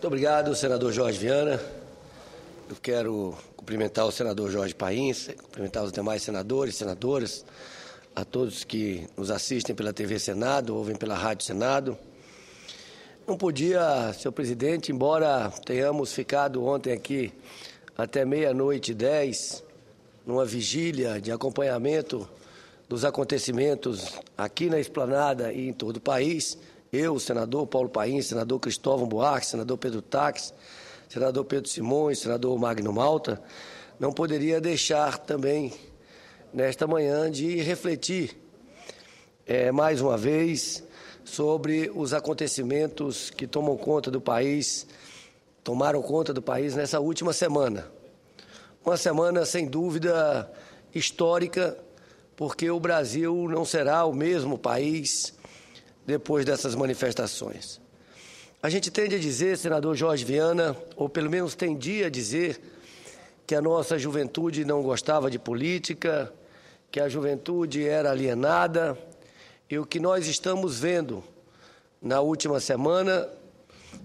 Muito obrigado, senador Jorge Viana. Eu quero cumprimentar o senador Jorge Paim, cumprimentar os demais senadores e senadoras, a todos que nos assistem pela TV Senado, ouvem pela Rádio Senado. Não podia, senhor presidente, embora tenhamos ficado ontem aqui até 00:10, numa vigília de acompanhamento dos acontecimentos aqui na Esplanada e em todo o país, eu, o senador Paulo Paim, senador Cristóvão Buarque, senador Pedro Táxi, senador Pedro Simões, senador Magno Malta, não poderia deixar também, nesta manhã, de refletir mais uma vez sobre os acontecimentos que tomaram conta do país nessa última semana. Uma semana, sem dúvida, histórica, porque o Brasil não será o mesmo país depois dessas manifestações. A gente tende a dizer, senador Jorge Viana, ou pelo menos tendia a dizer, que a nossa juventude não gostava de política, que a juventude era alienada, e o que nós estamos vendo na última semana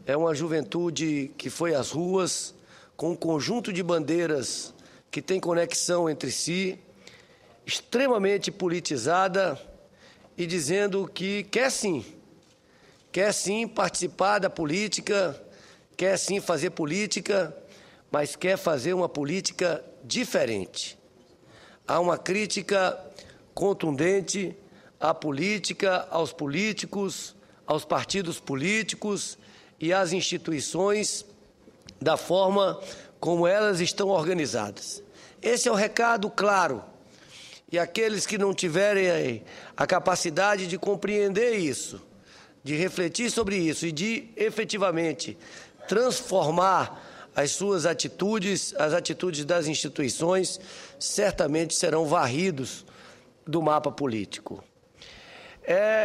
é uma juventude que foi às ruas com um conjunto de bandeiras que tem conexão entre si, extremamente politizada e dizendo que quer sim participar da política, quer sim fazer política, mas quer fazer uma política diferente. Há uma crítica contundente à política, aos políticos, aos partidos políticos e às instituições da forma como elas estão organizadas. Esse é o recado claro. E aqueles que não tiverem a capacidade de compreender isso, de refletir sobre isso e de efetivamente transformar as suas atitudes, as atitudes das instituições, certamente serão varridos do mapa político.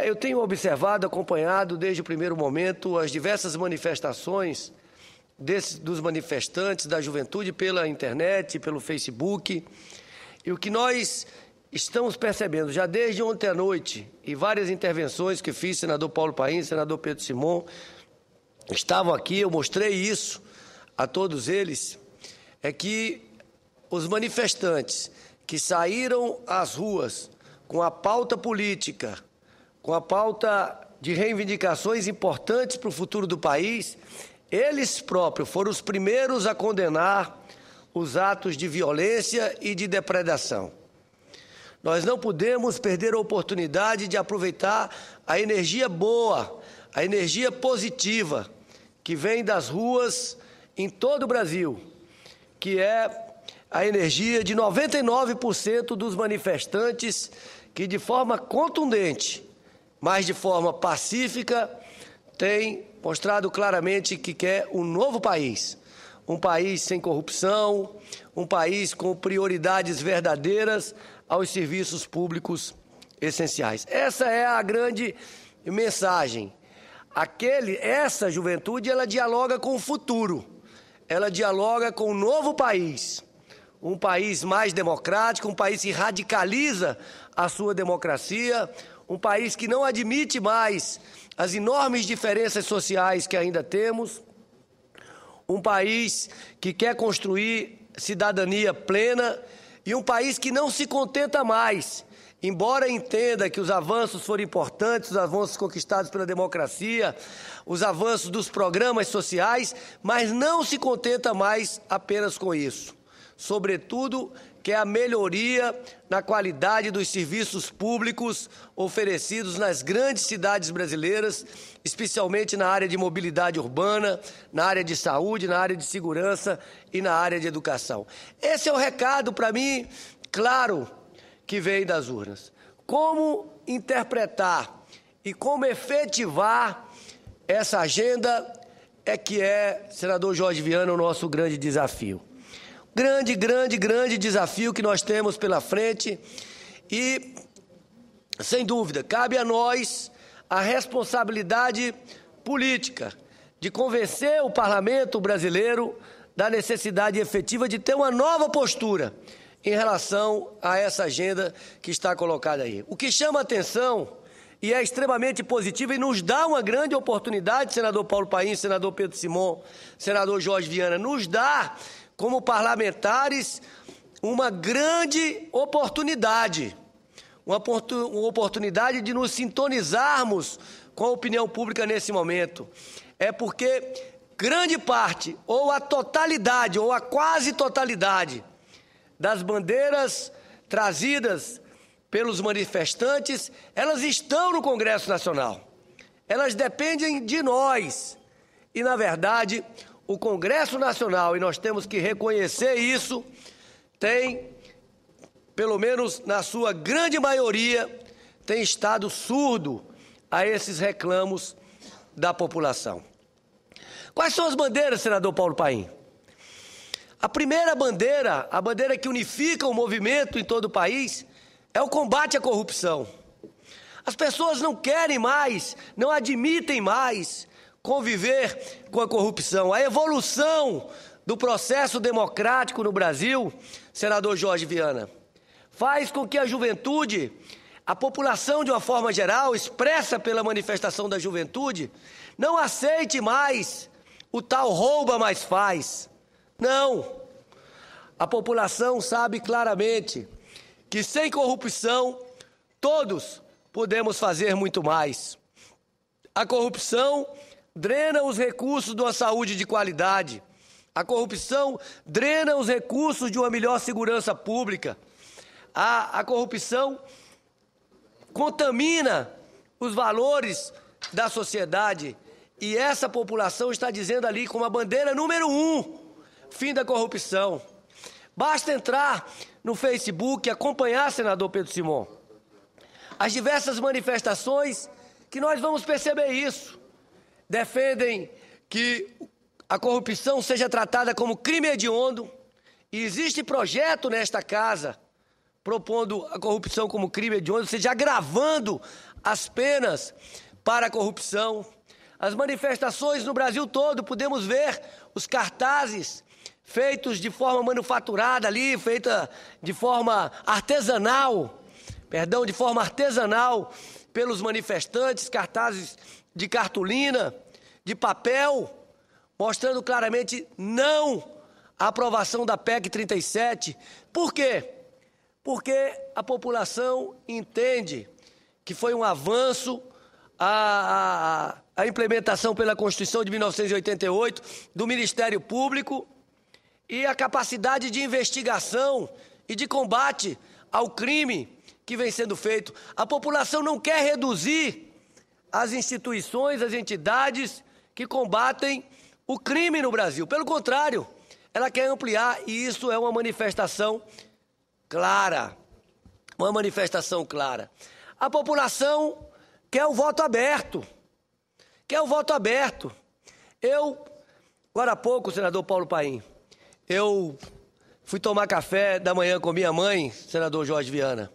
Eu tenho observado, acompanhado desde o primeiro momento as diversas manifestações dos manifestantes da juventude pela internet, pelo Facebook, e o que nós estamos percebendo já desde ontem à noite, e várias intervenções que fiz, senador Paulo Paim, senador Pedro Simão, estavam aqui, eu mostrei isso a todos eles, é que os manifestantes que saíram às ruas com a pauta política, com a pauta de reivindicações importantes para o futuro do país, eles próprios foram os primeiros a condenar os atos de violência e de depredação. Nós não podemos perder a oportunidade de aproveitar a energia boa, a energia positiva que vem das ruas em todo o Brasil, que é a energia de 99% dos manifestantes que, de forma contundente, mas de forma pacífica, têm mostrado claramente que quer um novo país. Um país sem corrupção, um país com prioridades verdadeiras aos serviços públicos essenciais. Essa é a grande mensagem. Essa juventude, ela dialoga com o futuro, ela dialoga com um novo país, um país mais democrático, um país que radicaliza a sua democracia, um país que não admite mais as enormes diferenças sociais que ainda temos, um país que quer construir cidadania plena e um país que não se contenta mais, embora entenda que os avanços foram importantes, os avanços conquistados pela democracia, os avanços dos programas sociais, mas não se contenta mais apenas com isso. Sobretudo, que é a melhoria na qualidade dos serviços públicos oferecidos nas grandes cidades brasileiras, especialmente na área de mobilidade urbana, na área de saúde, na área de segurança e na área de educação. Esse é o recado, para mim, claro, que vem das urnas. Como interpretar e como efetivar essa agenda senador Jorge Viana, o nosso grande desafio. Grande desafio que nós temos pela frente e, sem dúvida, cabe a nós a responsabilidade política de convencer o parlamento brasileiro da necessidade efetiva de ter uma nova postura em relação a essa agenda que está colocada aí. O que chama a atenção e é extremamente positiva e nos dá uma grande oportunidade, senador Paulo Paim, senador Pedro Simon, senador Jorge Viana, nos dá, como parlamentares, uma grande oportunidade, uma oportunidade de nos sintonizarmos com a opinião pública nesse momento. É porque grande parte, ou a totalidade, ou a quase totalidade das bandeiras trazidas pelos manifestantes, elas estão no Congresso Nacional. Elas dependem de nós. E, na verdade, o Congresso Nacional, e nós temos que reconhecer isso, tem, pelo menos na sua grande maioria, tem estado surdo a esses reclamos da população. Quais são as bandeiras, senador Paulo Paim? A primeira bandeira, a bandeira que unifica o movimento em todo o país, é o combate à corrupção. As pessoas não querem mais, não admitem mais conviver com a corrupção. A evolução do processo democrático no Brasil, senador Jorge Viana, faz com que a juventude, a população de uma forma geral, expressa pela manifestação da juventude, não aceite mais o tal rouba mais faz. Não. A população sabe claramente que sem corrupção todos podemos fazer muito mais. A corrupção drena os recursos de uma saúde de qualidade. A corrupção drena os recursos de uma melhor segurança pública. A corrupção contamina os valores da sociedade. E essa população está dizendo ali como a bandeira número 1, fim da corrupção. Basta entrar no Facebook e acompanhar, senador Pedro Simon, as diversas manifestações que nós vamos perceber isso. Defendem que a corrupção seja tratada como crime hediondo, e existe projeto nesta casa propondo a corrupção como crime hediondo, ou seja, agravando as penas para a corrupção. As manifestações no Brasil todo, podemos ver os cartazes feitos de forma manufaturada ali, feita de forma artesanal, pelos manifestantes, cartazes de cartolina, de papel, mostrando claramente não a aprovação da PEC 37. Por quê? Porque a população entende que foi um avanço a implementação pela Constituição de 1988 do Ministério Público e a capacidade de investigação e de combate ao crime que vem sendo feito. A população não quer reduzir as instituições, as entidades que combatem o crime no Brasil. Pelo contrário, ela quer ampliar, e isso é uma manifestação clara. Uma manifestação clara. A população quer o voto aberto. Quer o voto aberto. Agora há pouco, senador Paulo Paim, eu fui tomar café da manhã com minha mãe, senador Jorge Viana,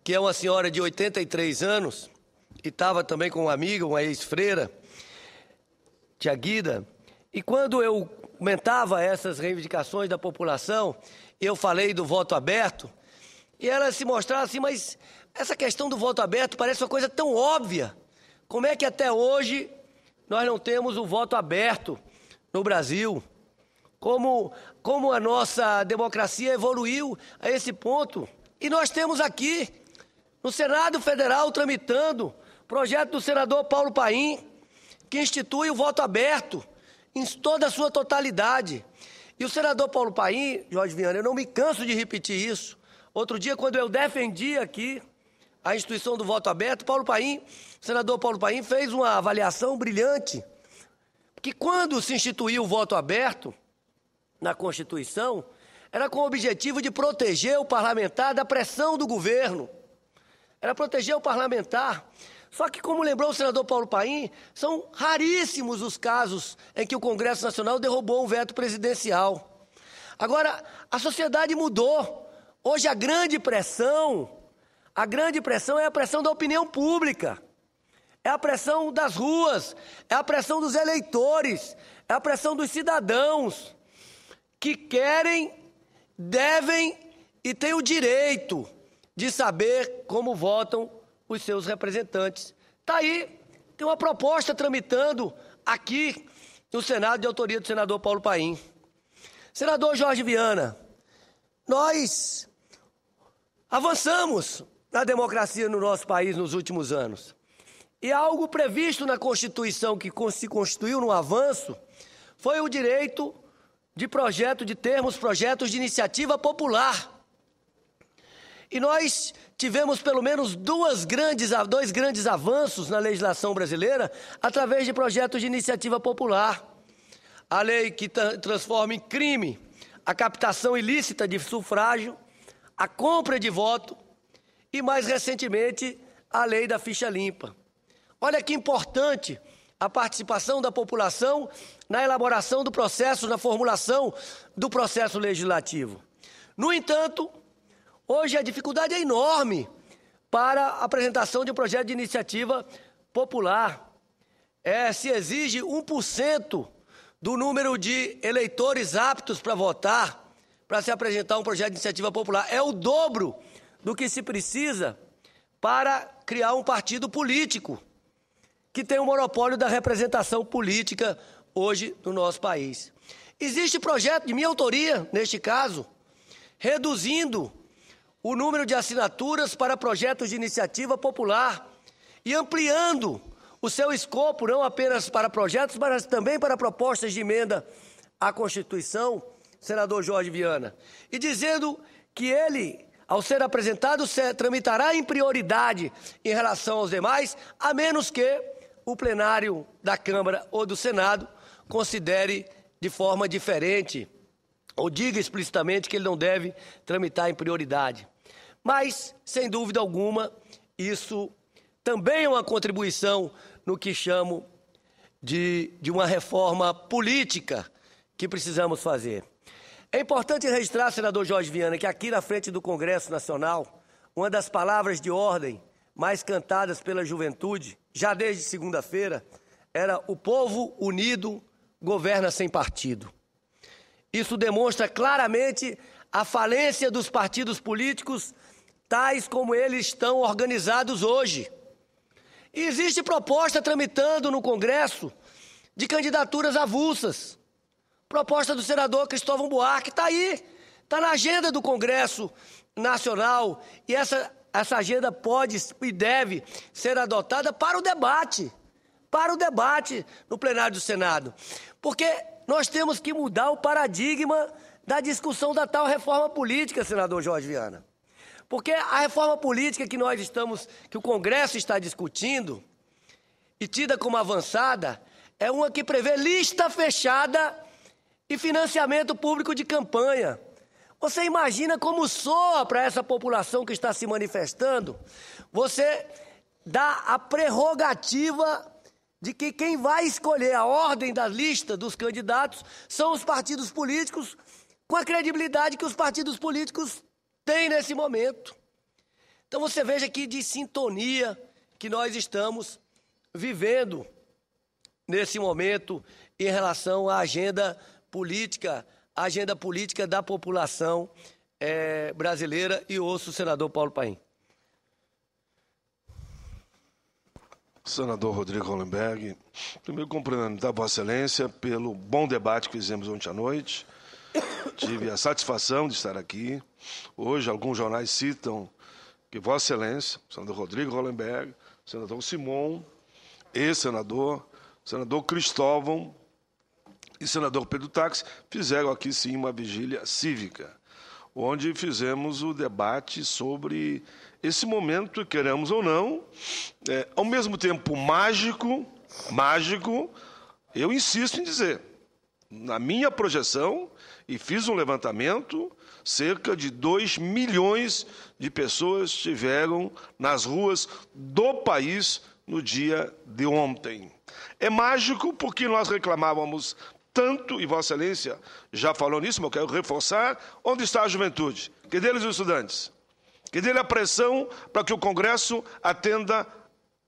que é uma senhora de 83 anos, e estava também com uma amiga, uma ex-freira, tia Guida, e quando eu comentava essas reivindicações da população, eu falei do voto aberto, e ela se mostrava assim, mas essa questão do voto aberto parece uma coisa tão óbvia. Como é que até hoje nós não temos o voto aberto no Brasil? Como a nossa democracia evoluiu a esse ponto. E nós temos aqui, no Senado Federal, tramitando projeto do senador Paulo Paim, que institui o voto aberto em toda a sua totalidade. E o senador Paulo Paim, Jorge Viana, eu não me canso de repetir isso. Outro dia, quando eu defendi aqui a instituição do voto aberto, o senador Paulo Paim fez uma avaliação brilhante, que quando se instituiu o voto aberto na Constituição, era com o objetivo de proteger o parlamentar da pressão do governo. Era proteger o parlamentar. Só que, como lembrou o senador Paulo Paim, são raríssimos os casos em que o Congresso Nacional derrubou um veto presidencial. Agora, a sociedade mudou. Hoje a grande pressão é a pressão da opinião pública. É a pressão das ruas, é a pressão dos eleitores, é a pressão dos cidadãos que querem, devem e têm o direito de saber como votam os seus representantes, Está aí, tem uma proposta tramitando aqui no Senado de autoria do senador Paulo Paim. Senador Jorge Viana, nós avançamos na democracia no nosso país nos últimos anos. E algo previsto na Constituição que se constituiu no avanço foi o direito de termos projetos de iniciativa popular. E nós tivemos pelo menos dois grandes avanços na legislação brasileira através de projetos de iniciativa popular. A lei que transforma em crime a captação ilícita de sufrágio, a compra de voto e, mais recentemente, a lei da ficha limpa. Olha que importante a participação da população na elaboração do processo, na formulação do processo legislativo. No entanto, hoje a dificuldade é enorme para a apresentação de um projeto de iniciativa popular. Se exige 1% do número de eleitores aptos para votar para se apresentar um projeto de iniciativa popular. É o dobro do que se precisa para criar um partido político que tem o monopólio da representação política hoje no nosso país. Existe projeto de minha autoria, neste caso, reduzindo o número de assinaturas para projetos de iniciativa popular e ampliando o seu escopo não apenas para projetos, mas também para propostas de emenda à Constituição, senador Jorge Viana, e dizendo que ele, ao ser apresentado, tramitará em prioridade em relação aos demais, a menos que o plenário da Câmara ou do Senado considere de forma diferente ou diga explicitamente que ele não deve tramitar em prioridade. Mas, sem dúvida alguma, isso também é uma contribuição no que chamo de uma reforma política que precisamos fazer. É importante registrar, senador Jorge Viana, que aqui na frente do Congresso Nacional, uma das palavras de ordem mais cantadas pela juventude, já desde segunda-feira, era "o povo unido governa sem partido". Isso demonstra claramente a falência dos partidos políticos, tais como eles estão organizados hoje. E existe proposta tramitando no Congresso de candidaturas avulsas. Proposta do senador Cristóvão Buarque está aí, está na agenda do Congresso Nacional, e essa agenda pode e deve ser adotada para o debate no plenário do Senado. Porque nós temos que mudar o paradigma da discussão da tal reforma política, senador Jorge Viana. Porque a reforma política que o Congresso está discutindo e tida como avançada é uma que prevê lista fechada e financiamento público de campanha. Você imagina como soa para essa população que está se manifestando? Você dá a prerrogativa de que quem vai escolher a ordem da lista dos candidatos são os partidos políticos, com a credibilidade que os partidos políticos têm nesse momento. Então você veja que de sintonia que nós estamos vivendo nesse momento em relação à agenda política da população brasileira, e ouço o senador Paulo Paim. Senador Rodrigo Hollenberg, primeiro cumprimentar Vossa Excelência pelo bom debate que fizemos ontem à noite. Tive a satisfação de estar aqui. Hoje, alguns jornais citam que Vossa Excelência, senador Rodrigo Hollenberg, senador Simon, ex-senador, senador Cristóvão e senador Pedro Táxi fizeram aqui, sim, uma vigília cívica, onde fizemos o debate sobre esse momento, queremos ou não, ao mesmo tempo mágico, eu insisto em dizer, na minha projeção, e fiz um levantamento, cerca de 2 milhões de pessoas estiveram nas ruas do país no dia de ontem. É mágico porque nós reclamávamos tanto, e Vossa Excelência já falou nisso, mas eu quero reforçar, onde está a juventude? Que deles os estudantes? Que dele a pressão para que o Congresso atenda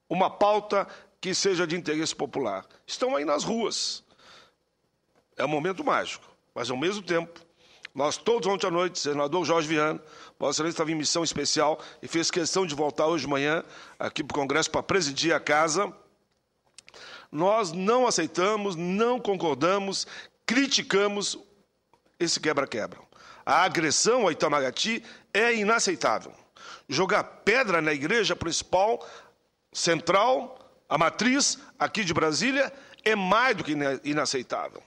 uma pauta que seja de interesse popular. Estão aí nas ruas. É um momento mágico, mas, ao mesmo tempo, Nós todos ontem à noite, senador Jorge Viana, Vossa Excelência estava em missão especial e fez questão de voltar hoje de manhã aqui para o Congresso para presidir a casa. Nós não aceitamos, não concordamos, criticamos esse quebra-quebra. A agressão ao Itamaraty é inaceitável. Jogar pedra na igreja principal, central, a matriz aqui de Brasília, é mais do que inaceitável.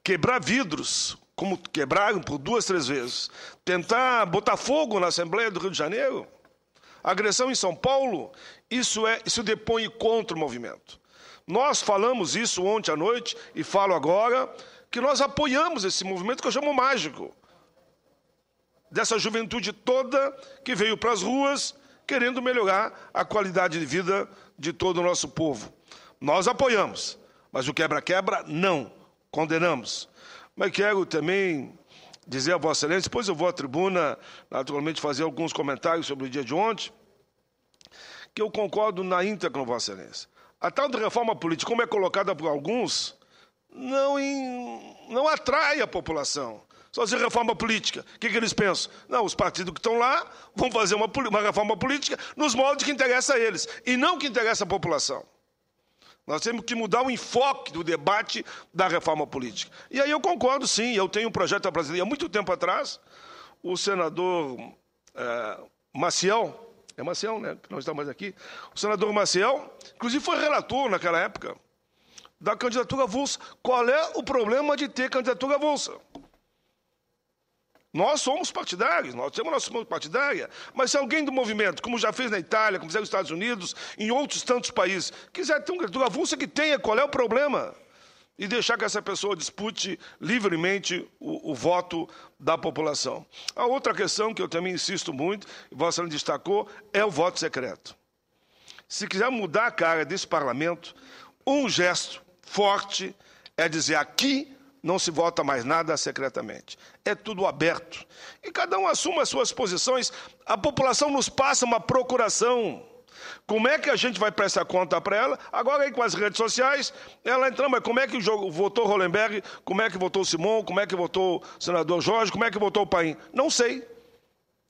Quebrar vidros, como quebraram por 2, 3 vezes. Tentar botar fogo na Assembleia do Rio de Janeiro. Agressão em São Paulo, isso depõe contra o movimento. Nós falamos isso ontem à noite e falo agora, que nós apoiamos esse movimento que eu chamo mágico. Dessa juventude toda que veio para as ruas querendo melhorar a qualidade de vida de todo o nosso povo. Nós apoiamos, mas o quebra-quebra não, condenamos. Mas quero também dizer a Vossa Excelência, depois eu vou à tribuna, naturalmente, fazer alguns comentários sobre o dia de ontem, que eu concordo na íntegra com Vossa Excelência. A tal de reforma política, como é colocada por alguns, não atrai a população. Só dizer reforma política. O que eles pensam? Não, os partidos que estão lá vão fazer uma reforma política nos moldes que interessa a eles, e não que interessa a população. Nós temos que mudar o enfoque do debate da reforma política. E aí eu concordo, sim, eu tenho um projeto da Brasília há muito tempo atrás, o senador Maciel, é Maciel, né, que não está mais aqui, o senador Maciel, inclusive foi relator naquela época, da candidatura avulsa. Qual é o problema de ter candidatura avulsa? Nós somos partidários, nós temos nossa força partidária, mas se alguém do movimento, como já fez na Itália, como fizeram nos Estados Unidos, em outros tantos países, quiser ter uma candidatura avulsa, que tenha, qual é o problema? E deixar que essa pessoa dispute livremente o voto da população. A outra questão que eu também insisto muito, e Vossa Excelência destacou, é o voto secreto. Se quiser mudar a cara desse parlamento, um gesto forte é dizer aqui não se vota mais nada secretamente. É tudo aberto. E cada um assume as suas posições. A população nos passa uma procuração. Como é que a gente vai prestar conta para ela? Agora, aí com as redes sociais, ela entra, mas como é que votou Hollenberg? Como é que votou Simon? Como é que votou o senador Jorge? Como é que votou o Paim? Não sei.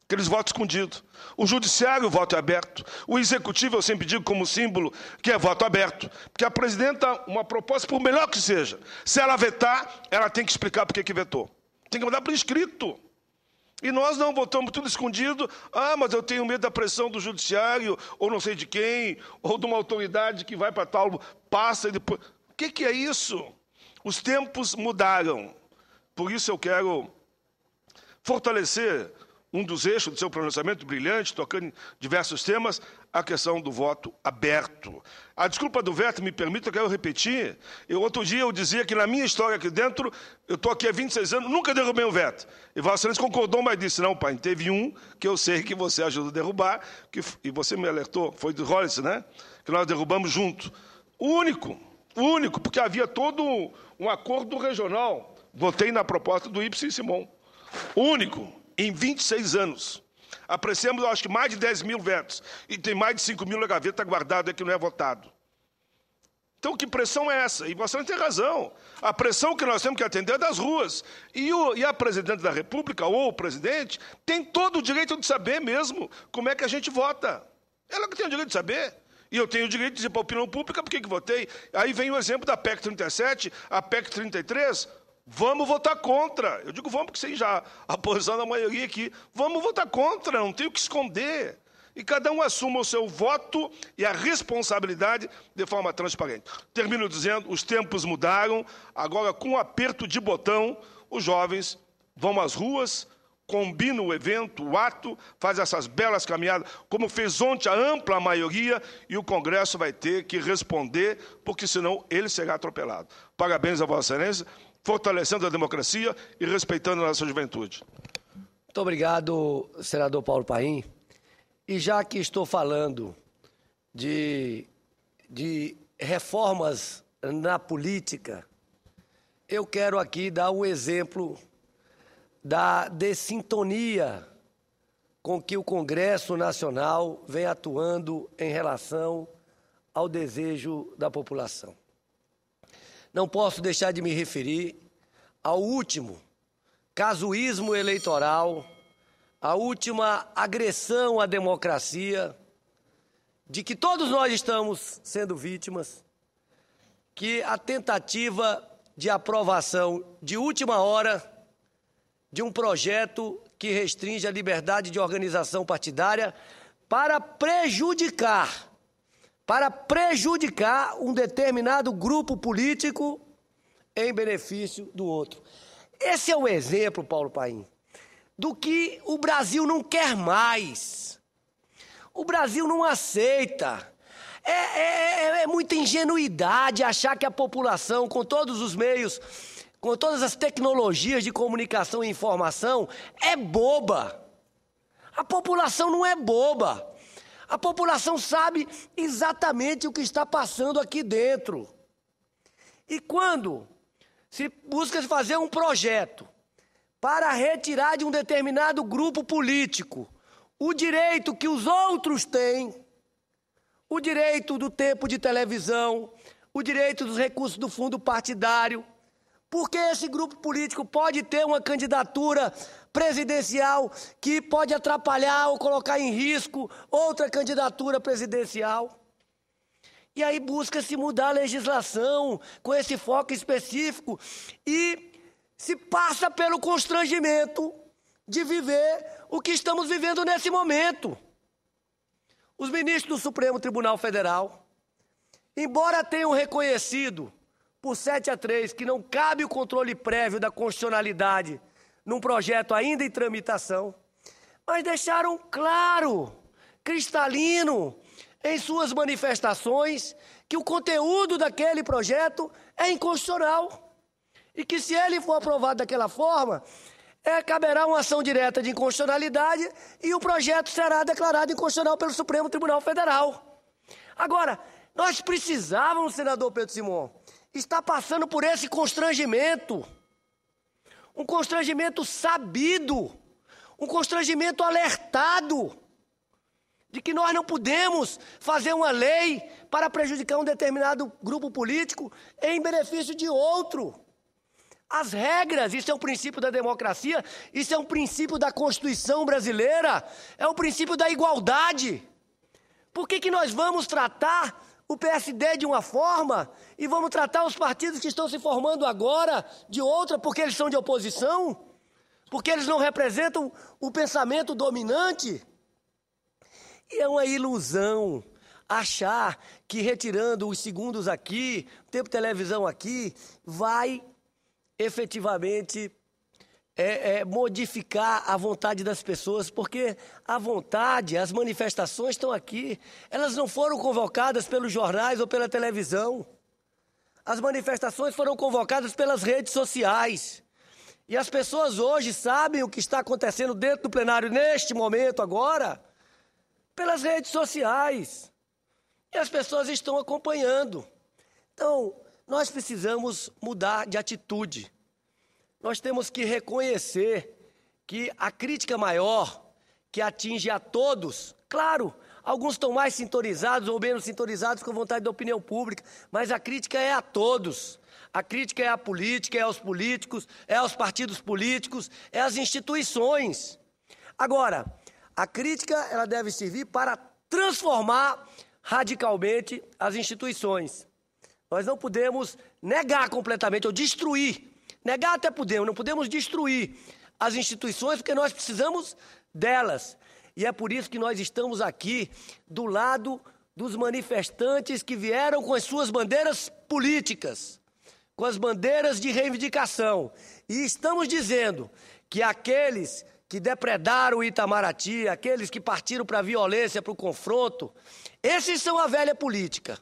Aqueles votos escondidos. O judiciário, o voto é aberto. O executivo, eu sempre digo como símbolo, que é voto aberto. Porque apresenta uma proposta, por melhor que seja. Se ela vetar, ela tem que explicar por que vetou. Tem que mandar por escrito. E nós não votamos tudo escondido. Ah, mas eu tenho medo da pressão do judiciário, ou não sei de quem, ou de uma autoridade que vai para tal, passa e depois... O que é isso? Os tempos mudaram. Por isso eu quero fortalecer um dos eixos do seu pronunciamento brilhante, tocando em diversos temas, a questão do voto aberto. A desculpa do veto, me permita, eu quero repetir. Outro dia eu dizia que na minha história aqui dentro, eu estou aqui há 26 anos, nunca derrubei um veto. E Vossa Excelência concordou, mas disse, não, pai, teve um que eu sei que você ajudou a derrubar, e você me alertou, foi do Hollis, né? Que nós derrubamos junto. O único, porque havia todo um acordo regional. Votei na proposta do Ipsen e Simon. Único. Em 26 anos. Apreciamos, eu acho que mais de 10 mil vetos. E tem mais de 5 mil na gaveta guardado que não é votado. Então, que pressão é essa? E você não tem razão. A pressão que nós temos que atender é das ruas. E a presidente da República, ou o presidente, tem todo o direito de saber mesmo como é que a gente vota. Ela que tem o direito de saber. E eu tenho o direito de dizer para a opinião pública por que votei. Aí vem o exemplo da PEC 37, a PEC 33... Vamos votar contra. Eu digo vamos porque sei já a posição da maioria aqui. Vamos votar contra, não tem o que esconder. E cada um assuma o seu voto e a responsabilidade de forma transparente. Termino dizendo, os tempos mudaram. Agora, com um aperto de botão, os jovens vão às ruas, combinam o evento, o ato, fazem essas belas caminhadas, como fez ontem a ampla maioria, e o Congresso vai ter que responder, porque senão ele será atropelado. Parabéns a Vossa Excelência, fortalecendo a democracia e respeitando a nossa juventude. Muito obrigado, senador Paulo Paim. E já que estou falando de reformas na política, eu quero aqui dar um exemplo da dessintonia com que o Congresso Nacional vem atuando em relação ao desejo da população. Não posso deixar de me referir ao último casuísmo eleitoral, a última agressão à democracia, de que todos nós estamos sendo vítimas, que a tentativa de aprovação de última hora de um projeto que restringe a liberdade de organização partidária para prejudicar um determinado grupo político em benefício do outro. Esse é o exemplo, Paulo Paim, do que o Brasil não quer mais. O Brasil não aceita. É muita ingenuidade achar que a população, com todos os meios, com todas as tecnologias de comunicação e informação, é boba. A população não é boba. A população sabe exatamente o que está passando aqui dentro. E quando se busca fazer um projeto para retirar de um determinado grupo político o direito que os outros têm, o direito do tempo de televisão, o direito dos recursos do fundo partidário, porque esse grupo político pode ter uma candidatura presidencial que pode atrapalhar ou colocar em risco outra candidatura presidencial. E aí busca-se mudar a legislação com esse foco específico e se passa pelo constrangimento de viver o que estamos vivendo nesse momento. Os ministros do Supremo Tribunal Federal, embora tenham reconhecido por 7-3 que não cabe o controle prévio da constitucionalidade num projeto ainda em tramitação, mas deixaram claro, cristalino, em suas manifestações, que o conteúdo daquele projeto é inconstitucional e que, se ele for aprovado daquela forma, caberá uma ação direta de inconstitucionalidade e o projeto será declarado inconstitucional pelo Supremo Tribunal Federal. Agora, nós precisávamos, senador Pedro Simão, estar passando por esse constrangimento, um constrangimento sabido, um constrangimento alertado, de que nós não podemos fazer uma lei para prejudicar um determinado grupo político em benefício de outro. As regras, isso é um princípio da democracia, isso é um princípio da Constituição brasileira, é um princípio da igualdade. Por que nós vamos tratar o PSD de uma forma e vamos tratar os partidos que estão se formando agora de outra porque eles são de oposição? Porque eles não representam o pensamento dominante? E é uma ilusão achar que retirando os segundos aqui, tempo de televisão aqui, vai efetivamente modificar a vontade das pessoas, porque a vontade, as manifestações estão aqui, elas não foram convocadas pelos jornais ou pela televisão. As manifestações foram convocadas pelas redes sociais. E as pessoas hoje sabem o que está acontecendo dentro do plenário neste momento agora, pelas redes sociais. E as pessoas estão acompanhando. Então, nós precisamos mudar de atitude. Nós temos que reconhecer que a crítica maior, que atinge a todos, claro, alguns estão mais sintonizados ou menos sintonizados com a vontade da opinião pública, mas a crítica é a todos. A crítica é à política, é aos políticos, é aos partidos políticos, é às instituições. Agora, a crítica ela deve servir para transformar radicalmente as instituições. Nós não podemos negar completamente ou destruir. Negar até podemos, não podemos destruir as instituições porque nós precisamos delas. E é por isso que nós estamos aqui do lado dos manifestantes que vieram com as suas bandeiras políticas, com as bandeiras de reivindicação. E estamos dizendo que aqueles que depredaram o Itamaraty, aqueles que partiram para a violência, para o confronto, esses são a velha política.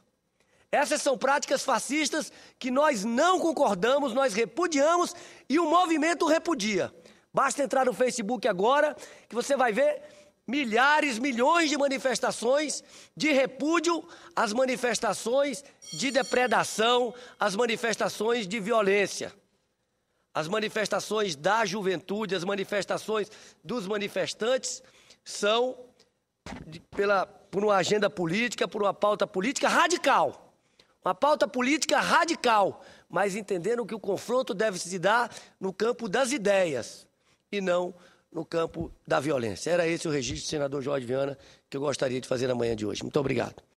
Essas são práticas fascistas que nós não concordamos, nós repudiamos e o movimento repudia. Basta entrar no Facebook agora que você vai ver milhares, milhões de manifestações de repúdio às manifestações de depredação, às manifestações de violência. As manifestações da juventude, as manifestações dos manifestantes são por uma agenda política, por uma pauta política radical. Uma pauta política radical, mas entendendo que o confronto deve se dar no campo das ideias. e não no campo da violência. Era esse o registro do senador Jorge Viana que eu gostaria de fazer na manhã de hoje. Muito obrigado.